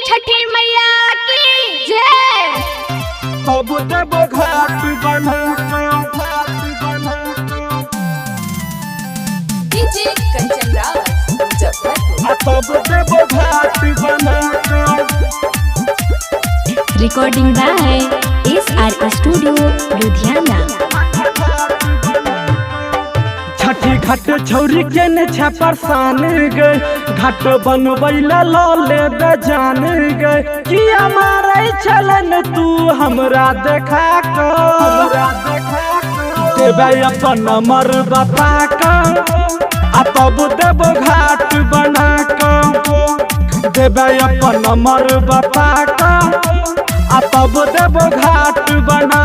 छठी मैया की जय। अब देव घाट बना डीजे कंचन राज मुजफ्फरपुर। अब देव घाट बना recording by SR studio Ludhiana. छठी घाट छौरी के ने छपरसान गए घाट बनबैला लले बेजान गए कि हमारे चलन तू हमरा देखा देवे अपन नंबर बता तब देव घाट बना देवे अपन नंबर बता तब देव घाट बना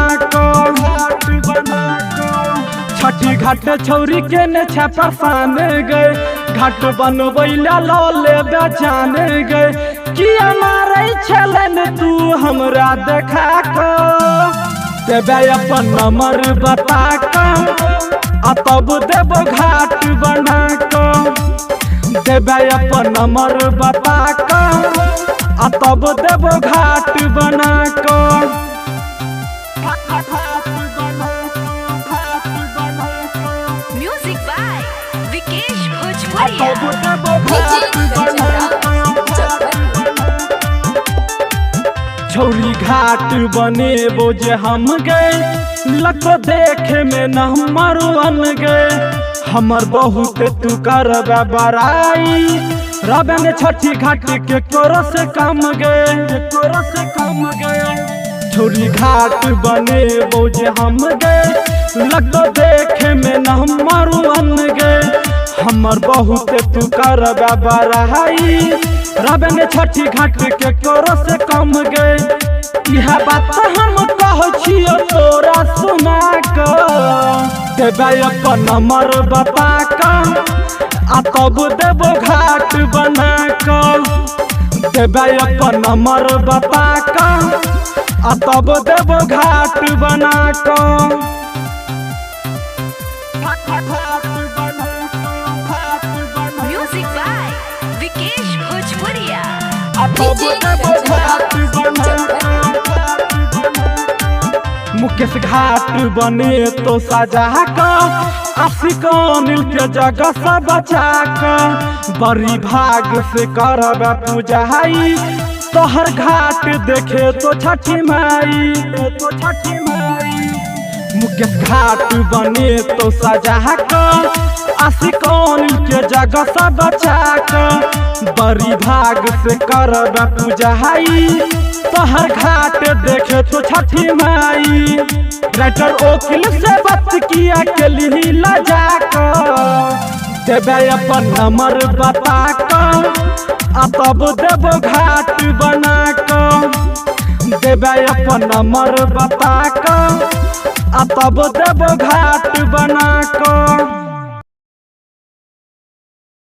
छठी घाट छौरी के ने छपरसान गए घाट बनबैला लले बेजान गए कि हमारे चलन तू हमरा देखा देवे अपन नंबर बता तब देव घाट बना देवे अपन नंबर बता तब देव घाट बना म्यूजिक बाय विकेश भोजपुरिया। डीजे कंचन राज मुजफ्फरपुर। छौरी घाट बने बोझे हम गए लग देखे में न मरुअन गए हमर बहुत तू कर बड़ाई रबे ने छठी घाट के कोरो से कम गए छौरी घाट बने बोझे हम गए लग देखे में न मरुअन गए हमर बहुत तू कर बड़ाई रबे ने छठी घाट के कोरो से कम गए यह बात हम कहो छियो तोरा सुना देवे अपन नंबर बता तब देव घाट बना देवे अपन नंबर बता तब देव घाट बना म्यूजिक बाय विकेश भोजपुरिया। डीजे कंचन राज मुजफ्फरपुर। मुकेश घाट बने तो सजा आशिक अनिल के जगह से बचा बड़ी भाग से करब पूजाई तोहर घाट देखे तो छठी माई मुकेश घाट बने तो सजा आशिक अनिल के जगह से बचा बड़ी भाग से करब पूजाई तोहर घाट देखे तो छठी माई राइटर ओकिल से बात किया के लिए लजा देवे अपन नंबर बता तब देव घाट बना देवे अपन नंबर बता तब देव घाट बना